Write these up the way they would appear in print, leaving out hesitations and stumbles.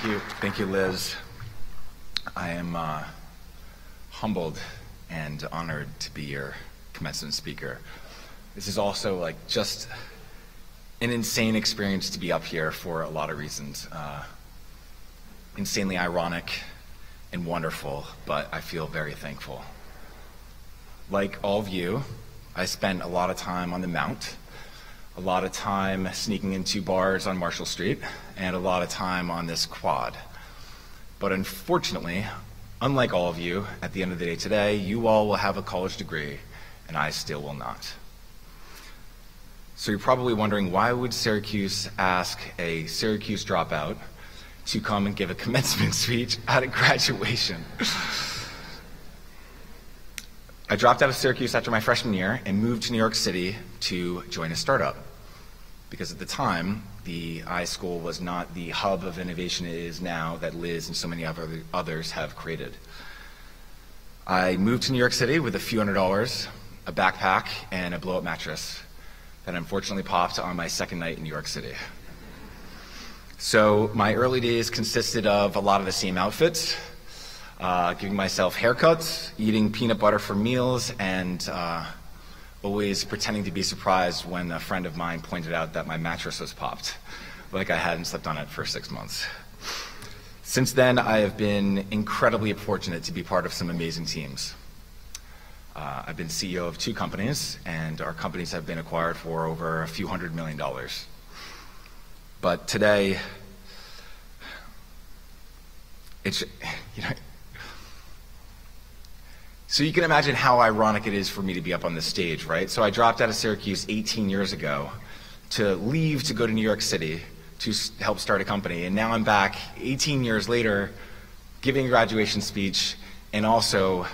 Thank you, Liz. I am humbled and honored to be your commencement speaker. This is also just an insane experience to be up here for a lot of reasons. Insanely ironic and wonderful, but I feel very thankful. Like all of you, I spent a lot of time on the Mount, a lot of time sneaking into bars on Marshall Street, and a lot of time on this quad. But unfortunately, unlike all of you, at the end of the day today, you all will have a college degree, and I still will not. So you're probably wondering, why would Syracuse ask a Syracuse dropout to come and give a commencement speech at a graduation? I dropped out of Syracuse after my freshman year and moved to New York City to join a startup. Because at the time, the iSchool was not the hub of innovation it is now that Liz and so many others have created. I moved to New York City with a few $100s, a backpack, and a blow-up mattress that unfortunately popped on my second night in New York City. So my early days consisted of a lot of the same outfits, giving myself haircuts, eating peanut butter for meals, and always pretending to be surprised when a friend of mine pointed out that my mattress was popped, like I hadn't slept on it for 6 months. Since then, I have been incredibly fortunate to be part of some amazing teams. I've been CEO of 2 companies, and our companies have been acquired for over a few $100 million. But today, it's, so you can imagine how ironic it is for me to be up on this stage, right? So I dropped out of Syracuse 18 years ago to leave to go to New York City to help start a company. And now I'm back 18 years later giving a graduation speech and also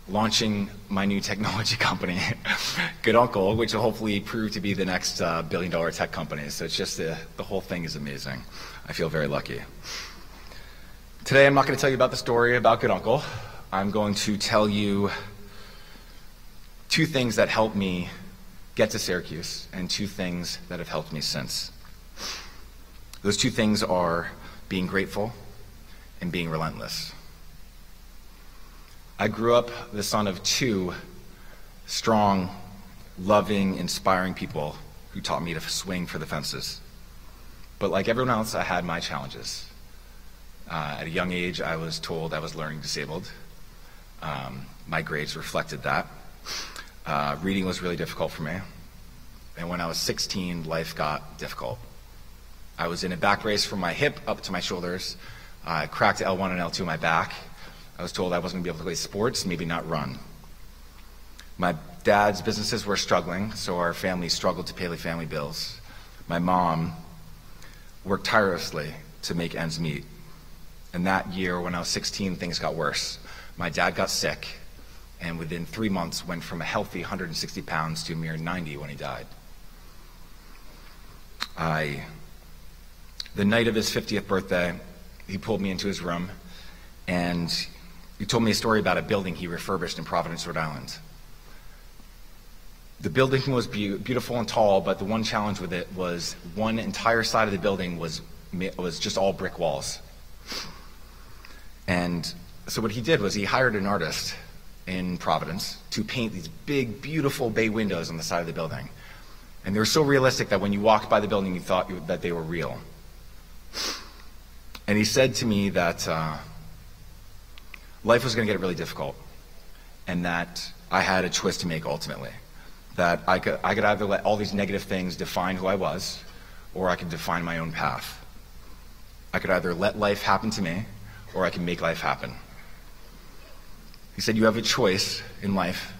launching my new technology company, Good Uncle, which will hopefully prove to be the next billion-dollar tech company. So it's just the whole thing is amazing. I feel very lucky. Today I'm not going to tell you about the story about Good Uncle. I'm going to tell you 2 things that helped me get to Syracuse and 2 things that have helped me since. Those 2 things are being grateful and being relentless. I grew up the son of 2 strong, loving, inspiring people who taught me to swing for the fences. But like everyone else, I had my challenges. At a young age, I was told I was learning disabled. My grades reflected that. Reading was really difficult for me. And when I was 16, life got difficult. I was in a back brace from my hip up to my shoulders. I cracked L1 and L2 in my back. I was told I wasn't going to be able to play sports, maybe not run. My dad's businesses were struggling, so our family struggled to pay the family bills. My mom worked tirelessly to make ends meet. And that year, when I was 16, things got worse. My dad got sick, and within 3 months went from a healthy 160 pounds to a mere 90 when he died. The night of his 50th birthday, he pulled me into his room, and he told me a story about a building he refurbished in Providence, Rhode Island. The building was beautiful and tall, but the one challenge with it was one entire side of the building was just all brick walls. And so what he did was he hired an artist in Providence to paint these big, beautiful bay windows on the side of the building. And they were so realistic that when you walked by the building, you thought that they were real. And he said to me that life was going to get really difficult, and that I had a choice to make ultimately. That I could either let all these negative things define who I was, or I could define my own path. I could either let life happen to me, or I can make life happen. He said, you have a choice in life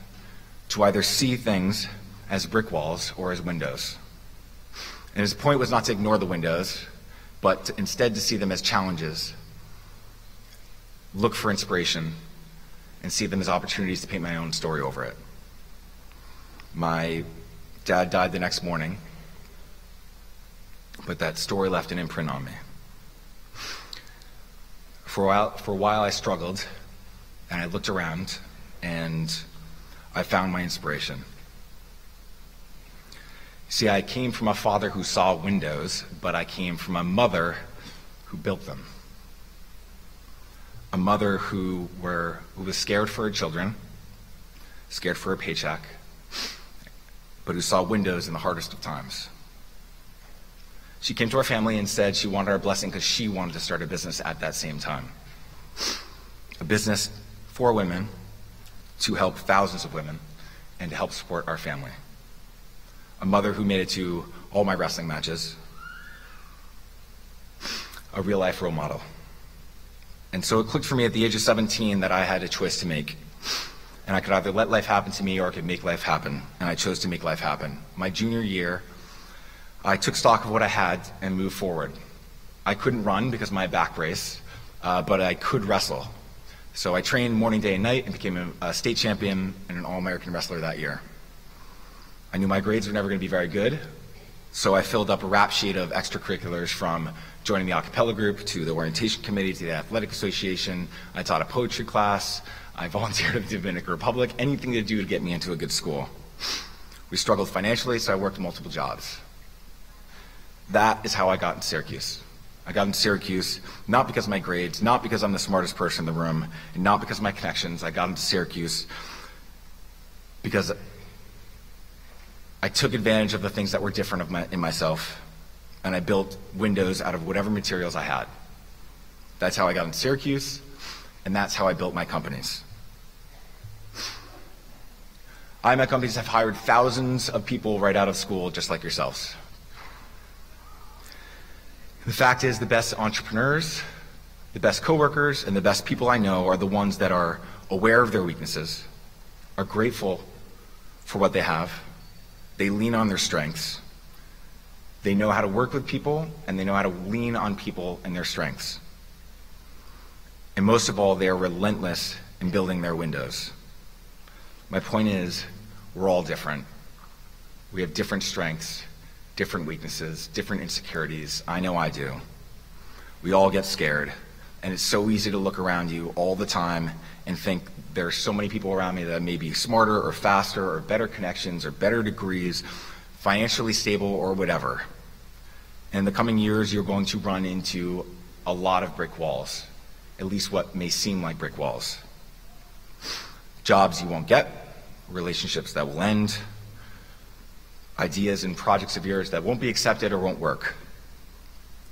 to either see things as brick walls or as windows. And his point was not to ignore the windows, but instead to see them as challenges, look for inspiration, and see them as opportunities to paint my own story over it. My dad died the next morning, but that story left an imprint on me. For a while I struggled, and I looked around, and I found my inspiration. See, I came from a father who saw windows, but I came from a mother who built them. a mother who was scared for her children, scared for her paycheck, but who saw windows in the hardest of times. She came to our family and said she wanted our blessing because she wanted to start a business at that same time. A business for women to help thousands of women and to help support our family. A mother who made it to all my wrestling matches. A real-life role model. And so it clicked for me at the age of 17 that I had a choice to make. And I could either let life happen to me or I could make life happen. And I chose to make life happen. My junior year, I took stock of what I had and moved forward. I couldn't run because of my back brace, but I could wrestle. So I trained morning, day, and night and became a state champion and an All-American wrestler that year. I knew my grades were never going to be very good, so I filled up a rap sheet of extracurriculars from joining the a cappella group to the orientation committee to the athletic association. I taught a poetry class. I volunteered at the Dominican Republic, anything to do to get me into a good school. We struggled financially, so I worked multiple jobs. That is how I got into Syracuse. I got into Syracuse not because of my grades, not because I'm the smartest person in the room, and not because of my connections. I got into Syracuse because I took advantage of the things that were different in myself, and I built windows out of whatever materials I had. That's how I got into Syracuse, and that's how I built my companies. My companies have hired thousands of people right out of school, just like yourselves. The fact is, the best entrepreneurs, the best coworkers, and the best people I know are the ones that are aware of their weaknesses, are grateful for what they have, they lean on their strengths, they know how to work with people, and they know how to lean on people and their strengths. And most of all, they are relentless in building their windows. My point is, we're all different. We have different strengths, different weaknesses, different insecurities. I know I do. We all get scared, and it's so easy to look around you all the time and think there's so many people around me that may be smarter or faster or better connections or better degrees, financially stable or whatever. In the coming years, you're going to run into a lot of brick walls, at least what may seem like brick walls. Jobs you won't get, relationships that will end, ideas and projects of yours that won't be accepted or won't work.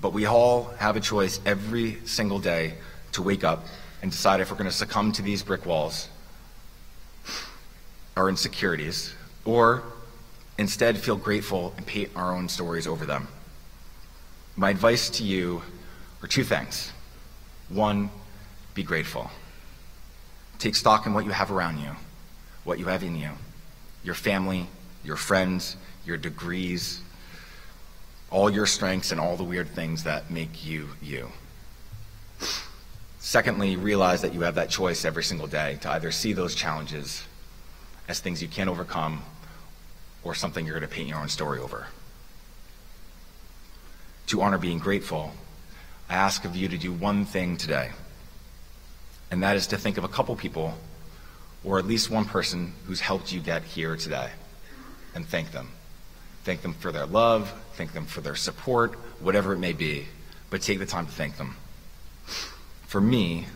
But we all have a choice every single day to wake up and decide if we're going to succumb to these brick walls, our insecurities, or instead feel grateful and paint our own stories over them. My advice to you are two things. One, be grateful. Take stock in what you have around you, what you have in you, your family, your friends, your degrees, all your strengths and all the weird things that make you you. Secondly, realize that you have that choice every single day to either see those challenges as things you can't overcome or something you're going to paint your own story over. To honor being grateful, I ask of you to do one thing today, and that is to think of a couple people or at least one person who's helped you get here today and thank them. Thank them for their love, thank them for their support, whatever it may be, but take the time to thank them. For me,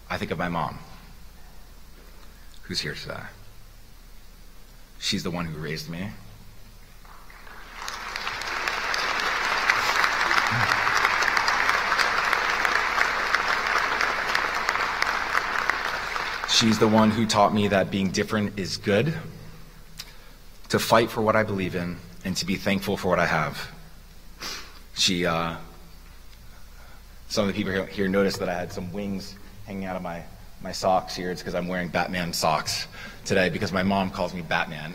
I think of my mom, who's here today. She's the one who raised me. She's the one who taught me that being different is good, to fight for what I believe in, and to be thankful for what I have. Some of the people here noticed that I had some wings hanging out of my socks here. It's because I'm wearing Batman socks today because my mom calls me Batman.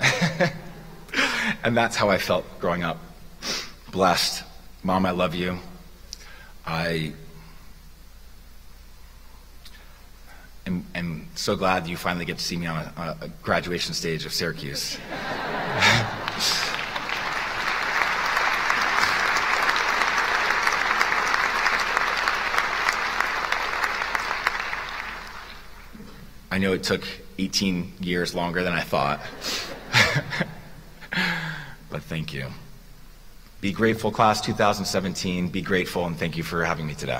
And that's how I felt growing up. Blessed. Mom, I love you. I am so glad you finally get to see me on a graduation stage of Syracuse. I know it took 18 years longer than I thought, but thank you. Be grateful, class 2017. Be grateful, and thank you for having me today.